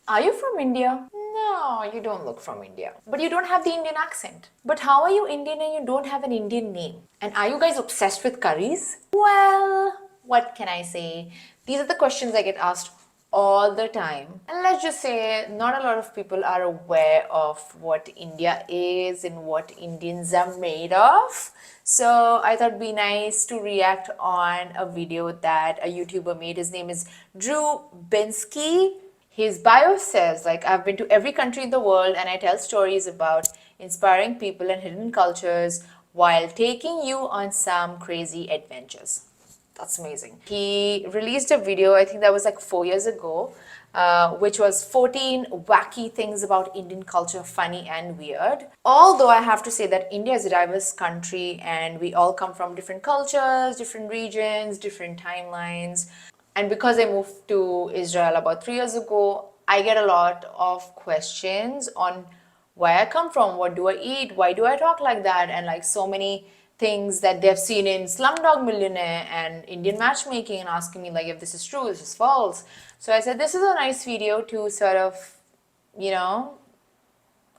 Are you from India? No, you don't look from India. But you don't have the Indian accent. But how are you Indian and you don't have an Indian name? And are you guys obsessed with curries? Well, what can I say? These are the questions I get asked all the time. And let's just say not a lot of people are aware of what India is and what Indians are made of. So I thought it'd be nice to react on a video that a YouTuber made. His name is Binsky. His bio says, like, I've been to every country in the world and I tell stories about inspiring people and hidden cultures while taking you on some crazy adventures. That's amazing. He released a video, I think that was like 4 years ago, which was 14 wacky things about Indian culture, funny and weird. Although I have to say that India is a diverse country and we all come from different cultures, different regions, different timelines. And because I moved to Israel about 3 years ago, I get a lot of questions on where I come from, what do I eat, why do I talk like that, and like so many things that they've seen in Slumdog Millionaire and Indian matchmaking and asking me like if this is true, this is false. So I said this is a nice video to sort of, you know,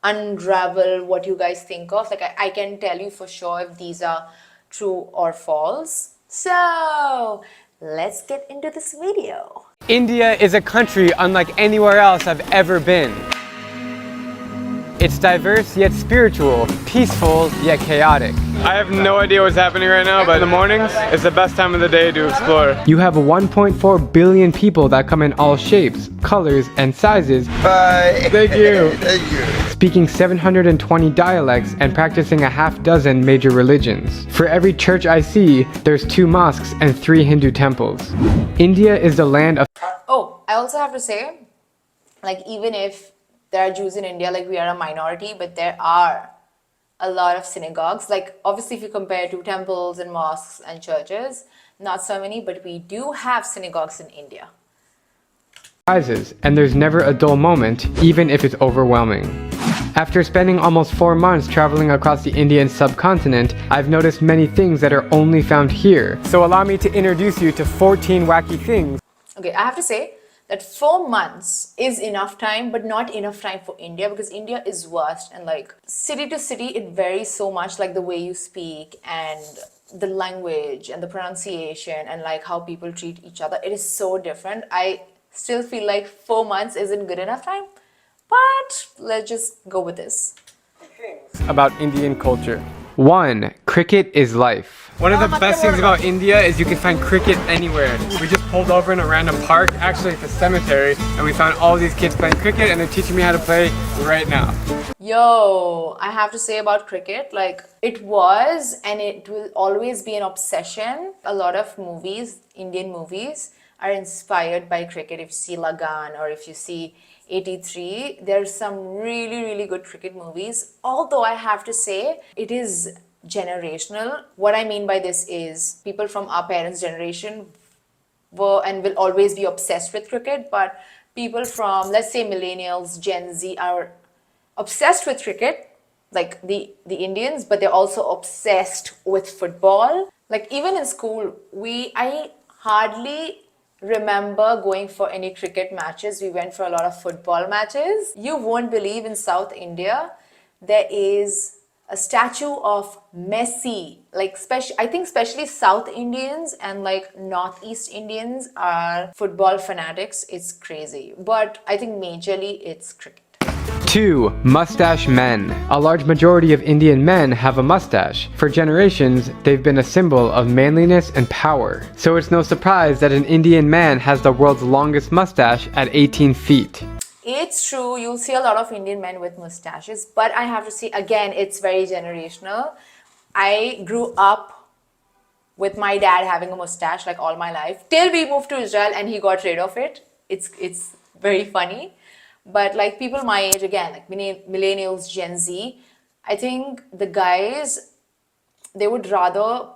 unravel what you guys think of. Like I can tell you for sure if these are true or false. So let's get into this video. India is a country unlike anywhere else I've ever been. It's diverse yet spiritual, peaceful yet chaotic. I have no idea what's happening right now, but in the mornings, it's the best time of the day to explore. You have 1.4 billion people that come in all shapes, colors, and sizes. Bye. Thank you. Thank you. Speaking 720 dialects and practicing a half-dozen major religions. For every church I see, there's 2 mosques and 3 Hindu temples. India is the land of... Oh, I also have to say, like even if there are Jews in India, like we are a minority, but there are a lot of synagogues. Like obviously if you compare to temples and mosques and churches, not so many, but we do have synagogues in India. And there's never a dull moment, even if it's overwhelming. After spending almost 4 months traveling across the Indian subcontinent, I've noticed many things that are only found here. So allow me to introduce you to 14 wacky things. Okay, I have to say that 4 months is enough time, but not enough time for India because India is vast and like city to city, it varies so much, like the way you speak and the language and the pronunciation and like how people treat each other. It is so different. I still feel like 4 months isn't good enough time, but let's just go with this. About Indian culture. 1. Cricket is life. One of the best things about India is you can find cricket anywhere. We just pulled over in a random park, actually at the cemetery, and we found all these kids playing cricket and they're teaching me how to play right now. Yo, I have to say about cricket, like it was and it will always be an obsession. A lot of movies, Indian movies, are inspired by cricket. If you see Lagan or if you see 83, there's some really good cricket movies. Although I have to say it is generational. What I mean by this is people from our parents' generation were and will always be obsessed with cricket, but people from, let's say, millennials, Gen Z are obsessed with cricket, like the Indians, but they're also obsessed with football. Like even in school, I hardly remember going for any cricket matches. We went for a lot of football matches. You won't believe in South India, there is a statue of Messi. Like I think especially South Indians and like Northeast Indians are football fanatics. It's crazy. But I think majorly it's cricket. 2. Mustache men. A large majority of Indian men have a mustache. For generations, they've been a symbol of manliness and power. So it's no surprise that an Indian man has the world's longest mustache at 18 feet. It's true, you'll see a lot of Indian men with mustaches, but I have to say, again, it's very generational. I grew up with my dad having a mustache like all my life, till we moved to Israel and he got rid of it. It's very funny. But like people my age, again, like millennials, Gen Z, I think the guys, they would rather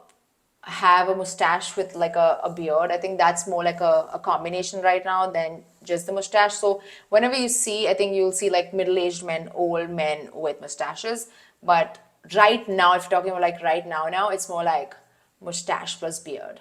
have a mustache with like a beard. I think that's more like a combination right now than just the mustache. So whenever you see, I think you'll see like middle-aged men, old men with mustaches. But right now, if you're talking about like right now, it's more like mustache plus beard.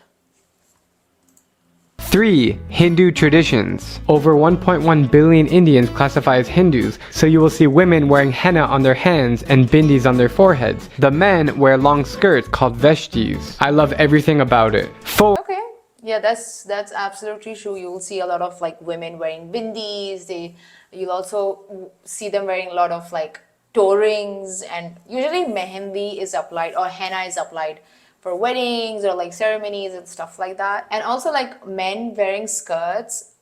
3. Hindu traditions. Over 1.1 billion Indians classify as Hindus, so you will see women wearing henna on their hands and bindis on their foreheads. The men wear long skirts called veshtis. I love everything about it. 4. Okay. Yeah, that's absolutely true. You'll see a lot of like women wearing bindis. You'll also see them wearing a lot of like toe rings, and usually mehendi is applied or henna is applied for weddings or like ceremonies and stuff like that. And also like men wearing skirts.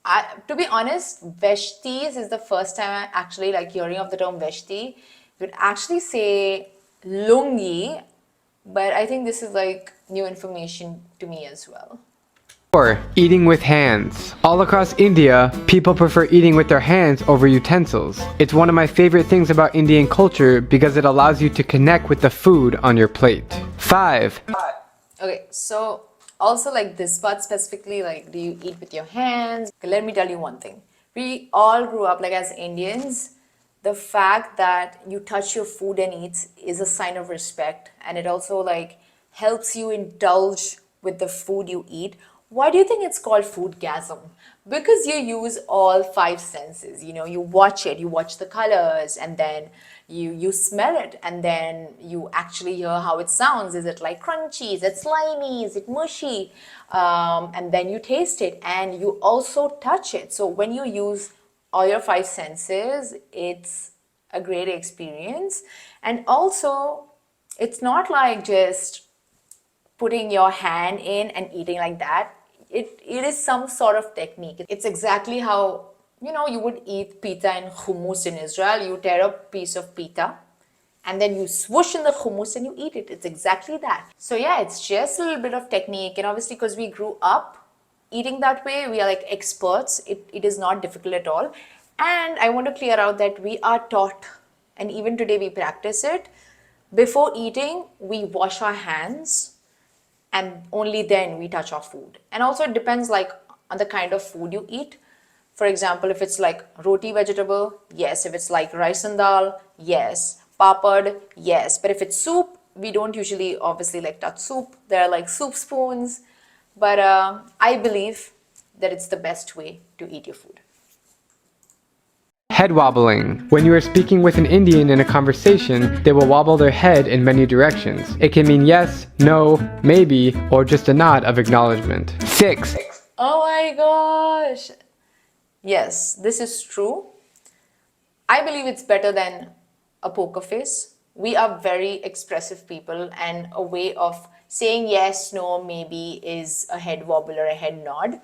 To be honest, veshtis is the first time I actually like hearing of the term veshti. You would actually say lungi, but I think this is like new information to me as well. 4. Eating with hands. All across India, people prefer eating with their hands over utensils. It's one of my favorite things about Indian culture because it allows you to connect with the food on your plate. 5. Okay, so also like this part specifically, like do you eat with your hands? Okay, let me tell you one thing. We all grew up like as Indians. The fact that you touch your food and eat is a sign of respect, and it also like helps you indulge with the food you eat. Why do you think it's called foodgasm? Because you use all five senses. You know, you watch it, you watch the colors, and then you smell it, and then you actually hear how it sounds. Is it like crunchy? Is it slimy? Is it mushy? And then you taste it, and you also touch it. So when you use all your five senses, it's a great experience. And also, it's not like just putting your hand in and eating like that. It is some sort of technique. It's exactly how, you know, you would eat pita and hummus in Israel. You tear a piece of pita and then you swoosh in the hummus and you eat it. It's exactly that. So yeah, it's just a little bit of technique. And obviously because we grew up eating that way, we are like experts. It is not difficult at all. And I want to clear out that we are taught, and even today we practice it. Before eating, we wash our hands, and only then we touch our food. And also it depends like on the kind of food you eat. For example, if it's like roti vegetable, yes. If it's like rice and dal, yes. Papad, yes. But if it's soup, we don't usually obviously like touch soup. There are like soup spoons. But I believe that it's the best way to eat your food. Head wobbling. When you are speaking with an Indian in a conversation, they will wobble their head in many directions. It can mean yes, no, maybe, or just a nod of acknowledgement. 6. Oh my gosh. Yes, this is true. I believe it's better than a poker face. We are very expressive people, and a way of saying yes, no, maybe is a head wobble or a head nod.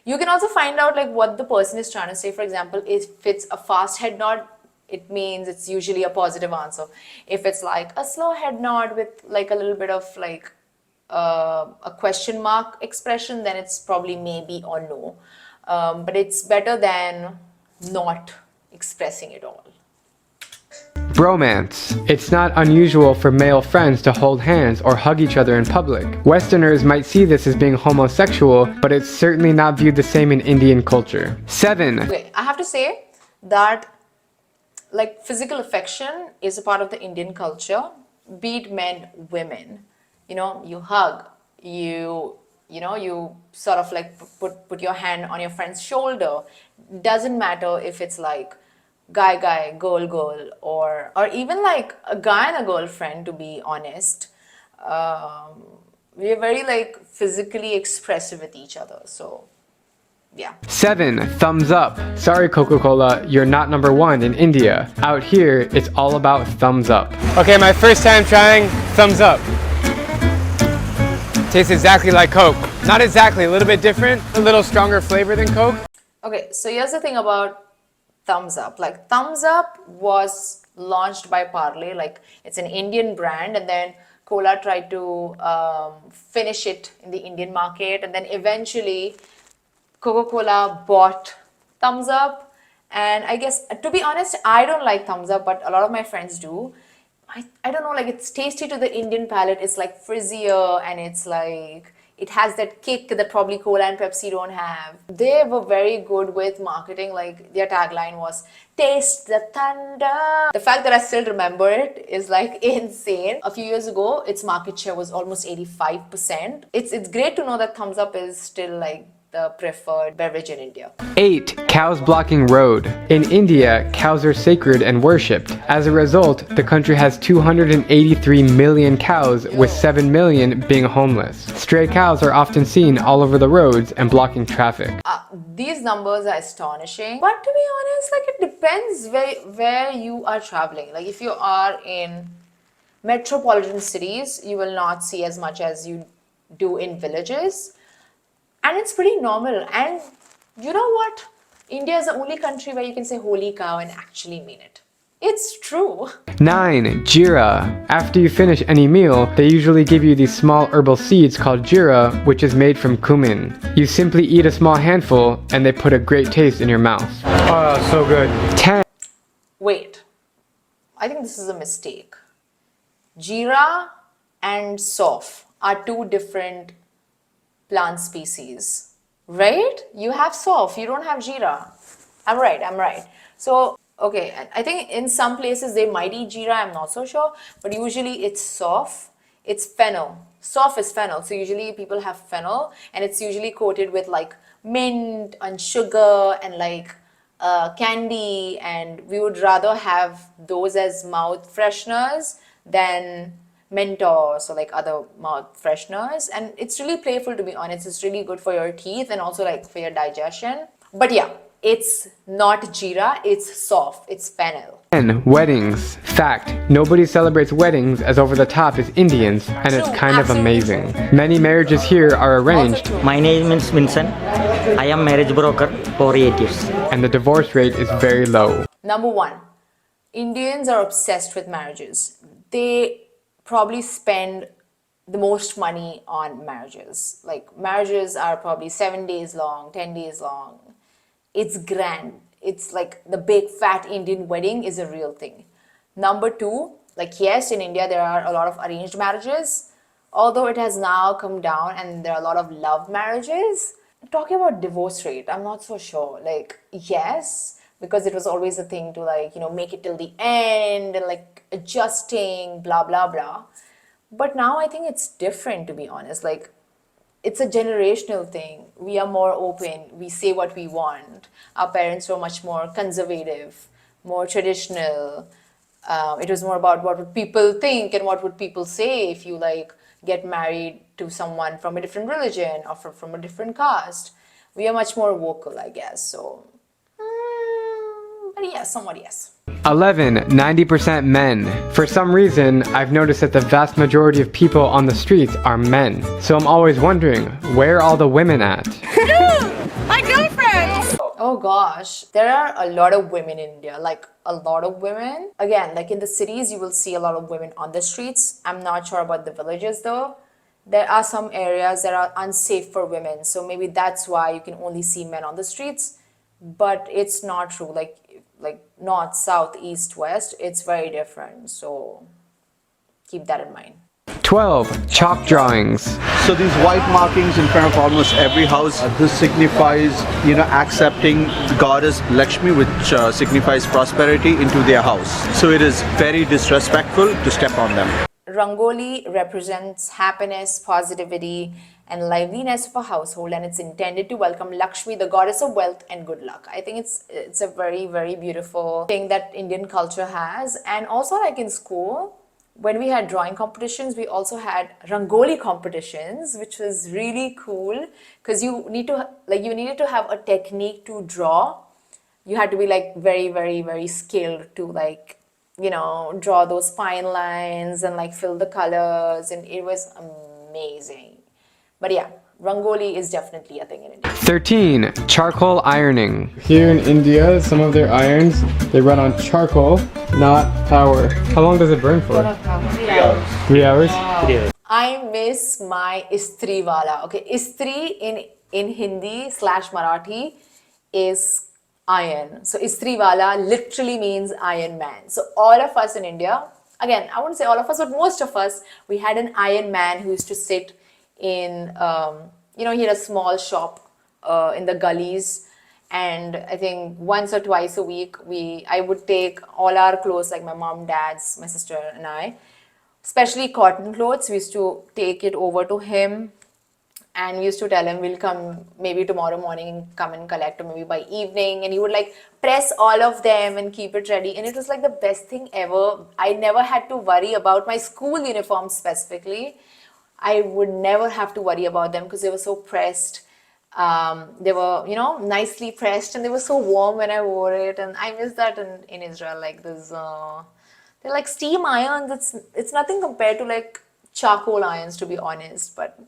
You can also find out like what the person is trying to say. For example, if it's a fast head nod, it means it's usually a positive answer. If it's like a slow head nod with like a little bit of like a question mark expression, then it's probably maybe or no. But it's better than not expressing it all. Bromance. It's not unusual for male friends to hold hands or hug each other in public. Westerners might see this as being homosexual, but it's certainly not viewed the same in Indian culture. 7. Okay, I have to say that like physical affection is a part of the Indian culture, be it men, women. You know, you hug, you sort of like put your hand on your friend's shoulder. Doesn't matter if it's like guy, girl, or even like a guy and a girlfriend, to be honest. We are very like physically expressive with each other. So yeah. 7. Thumbs up. Sorry, Coca-Cola, you're not number 1 in India. Out here, it's all about thumbs up. Okay, my first time trying thumbs up. Tastes exactly like Coke. Not exactly, a little bit different, a little stronger flavor than Coke. Okay, so here's the thing about thumbs up. Like thumbs up was launched by Parle. Like it's an Indian brand, and then Cola tried to finish it in the Indian market, and then eventually Coca-Cola bought thumbs up. And I guess, to be honest, I don't like thumbs up, but a lot of my friends do. I don't know, like it's tasty to the Indian palate. It's like frizzier, and it's like it has that kick that probably Cola and Pepsi don't have. They were very good with marketing. Like their tagline was "Taste the thunder." The fact that I still remember it is like insane. A few years ago, its market share was almost 85%. It's great to know that thumbs up is still like the preferred beverage in India. 8. Cows blocking road. In India, cows are sacred and worshipped. As a result, the country has 283 million cows, with 7 million being homeless. Stray cows are often seen all over the roads and blocking traffic. These numbers are astonishing, but to be honest, like it depends where you are traveling. Like if you are in metropolitan cities, you will not see as much as you do in villages, and it's pretty normal. And you know what? India is the only country where you can say holy cow and actually mean it. It's true. 9. Jeera. After you finish any meal, they usually give you these small herbal seeds called jeera, which is made from cumin. You simply eat a small handful and they put a great taste in your mouth. Oh, so good. 10. Wait, I think this is a mistake. Jeera and sof are two different plant species, right? You have sof, you don't have jeera. I'm right. So, okay, I think in some places they might eat jeera, I'm not so sure, but usually it's sof, it's fennel. Sof is fennel, so usually people have fennel, and it's usually coated with like mint and sugar and like candy, and we would rather have those as mouth fresheners than Mentos or like other mouth fresheners. And it's really playful, to be honest. It's really good for your teeth and also like for your digestion. But yeah, it's not jeera, it's soft, it's fennel. 10. Weddings. Fact: nobody celebrates weddings as over the top as Indians, and it's kind of amazing. Many marriages here are arranged. My name is Vincent. I am marriage broker for 8 years. And the divorce rate is very low. Number one, Indians are obsessed with marriages. They probably spend the most money on marriages. Like marriages are probably 7 days long, 10 days long. It's grand. It's like the big fat Indian wedding is a real thing. Number two, like yes, in India there are a lot of arranged marriages, although it has now come down and there are a lot of love marriages. Talking about divorce rate, I'm not so sure. Like yes, because it was always a thing to like, make it till the end and like adjusting, blah, blah, blah. But now I think it's different, to be honest. Like it's a generational thing. We are more open. We say what we want. Our parents were much more conservative, more traditional. It was more about what would people think and what would people say if you like get married to someone from a different religion or from a different caste. We are much more vocal, I guess. So, but yes, somewhat yes. 11. 90% men. For some reason, I've noticed that the vast majority of people on the streets are men. So I'm always wondering, where are all the women at? My girlfriend! Oh gosh, there are a lot of women in India, like a lot of women. Again, like in the cities, you will see a lot of women on the streets. I'm not sure about the villages though. There are some areas that are unsafe for women. So maybe that's why you can only see men on the streets. But it's not true. Like north, south, east, west, it's very different. So keep that in mind. 12. Chalk drawings. So these white markings in front of almost every house, this signifies, accepting the goddess Lakshmi, which signifies prosperity, into their house. So it is very disrespectful to step on them. Rangoli represents happiness, positivity, and liveliness of a household, and it's intended to welcome Lakshmi, the goddess of wealth and good luck. I think it's a very, very beautiful thing that Indian culture has. And also, like in school, when we had drawing competitions, we also had Rangoli competitions, which was really cool because you needed to have a technique to draw. You had to be like very, very, very skilled to like, draw those fine lines and like fill the colors, and it was amazing. But yeah, Rangoli is definitely a thing in India. 13. Charcoal ironing. Here in India, some of their irons, they run on charcoal, not power. How long does it burn for? 3 hours. I miss my istri wala. Okay, istri in Hindi / Marathi is iron. So istri wala literally means iron man. So all of us in India, again, I wouldn't say all of us, but most of us, we had an iron man who used to sit in, he had a small shop in the gullies, and I think once or twice a week, I would take all our clothes, like my mom, dad's, my sister and I, especially cotton clothes, we used to take it over to him, And we used to tell him we'll come maybe tomorrow morning, come and collect, or maybe by evening. And he would like press all of them and keep it ready. And it was like the best thing ever. I never had to worry about my school uniforms specifically. I would never have to worry about them because they were so pressed. They were, you know, nicely pressed, and they were so warm when I wore it. And I miss that in Israel. Like this, they're like steam irons. It's nothing compared to like charcoal irons, to be honest. But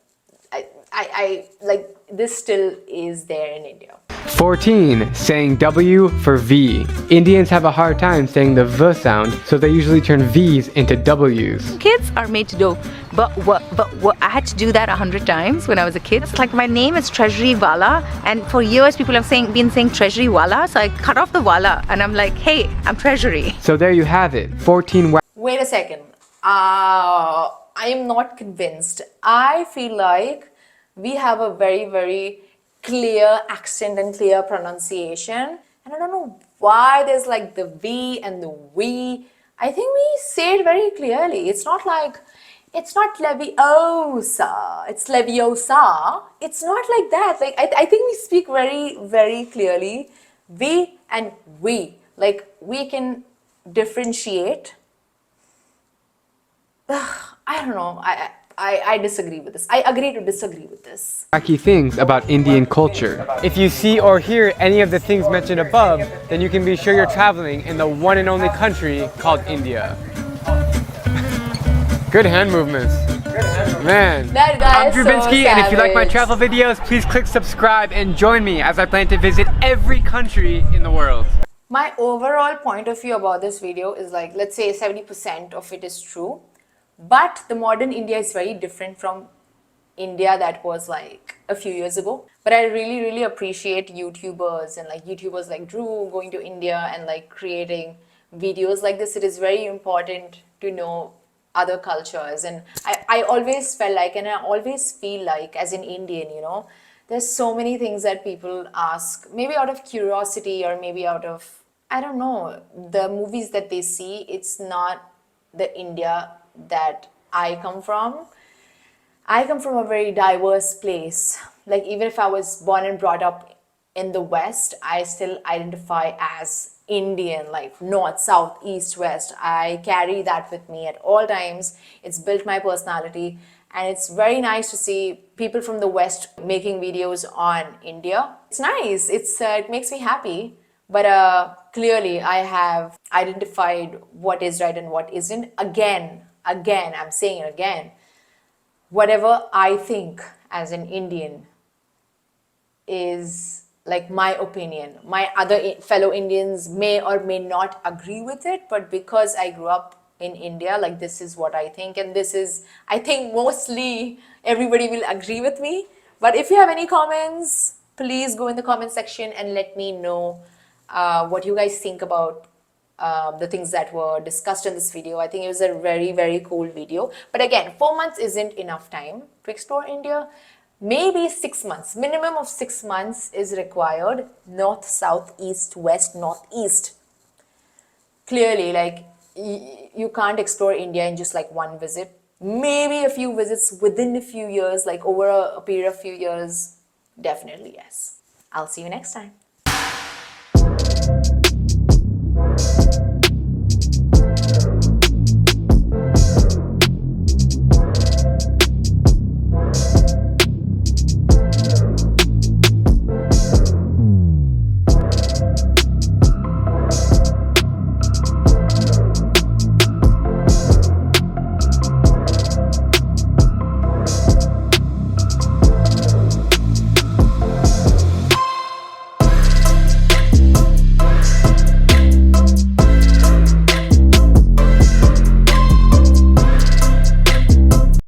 I like this still is there in India. 14. Saying W for V. Indians have a hard time saying the V sound, so they usually turn V's into W's. Kids are made to do, but I had to do that 100 times when I was a kid. It's like my name is Treasury Wala, and for years people have been saying Treasury Wala, so I cut off the Wala and I'm like, hey, I'm Treasury. So there you have it. 14 Wait a second. I am not convinced. I feel like we have a very, very clear accent and clear pronunciation. And I don't know why there's like the V and the we. I think we say it very clearly. It's not like, it's not Leviosa, it's Leviosa. It's not like that. Like, I think we speak very, very clearly. We and we. Like, we can differentiate. I don't know. I disagree with this. I agree to disagree with this. wacky things about Indian culture. If you see or hear any of the things mentioned above, then you can be sure you're traveling in the one and only country called India. Good hand movements. Man. That guy I'm is Drew so Binsky, and if you like my savage. travel videos, please click subscribe and join me as I plan to visit every country in the world. My overall point of view about this video is like, let's say 70% of it is true. But the modern India is very different from India that was like a few years ago. But I really, really appreciate YouTubers and like YouTubers like Drew going to India and like creating videos like this. It is very important to know other cultures. And I always felt like, and I always feel like as an Indian, you know, there's so many things that people ask, maybe out of curiosity or maybe out of, I don't know, the movies that they see. It's not the India that I come from. I come from a very diverse place. Like, even if I was born and brought up in the West, I still identify as Indian, like North, South, East, West. I carry that with me at all times. It's built my personality, and it's very nice to see people from the West making videos on India. It's nice. It makes me happy. But clearly, I have identified what is right and what isn't. Again, I'm saying it again. Whatever I think as an Indian is like my opinion. My other fellow Indians may or may not agree with it, but because I grew up in India, like this is what I think, and this is, I think mostly everybody will agree with me. But if you have any comments, please go in the comment section and let me know what you guys think about the things that were discussed in this video. I think it was a very, very cool video. But again, 4 months isn't enough time to explore India. Maybe 6 months, minimum of 6 months is required. North, south, east, west, northeast. Clearly, like you can't explore India in just like one visit. Maybe a few visits within a few years, like over a period of few years. Definitely yes. I'll see you next time.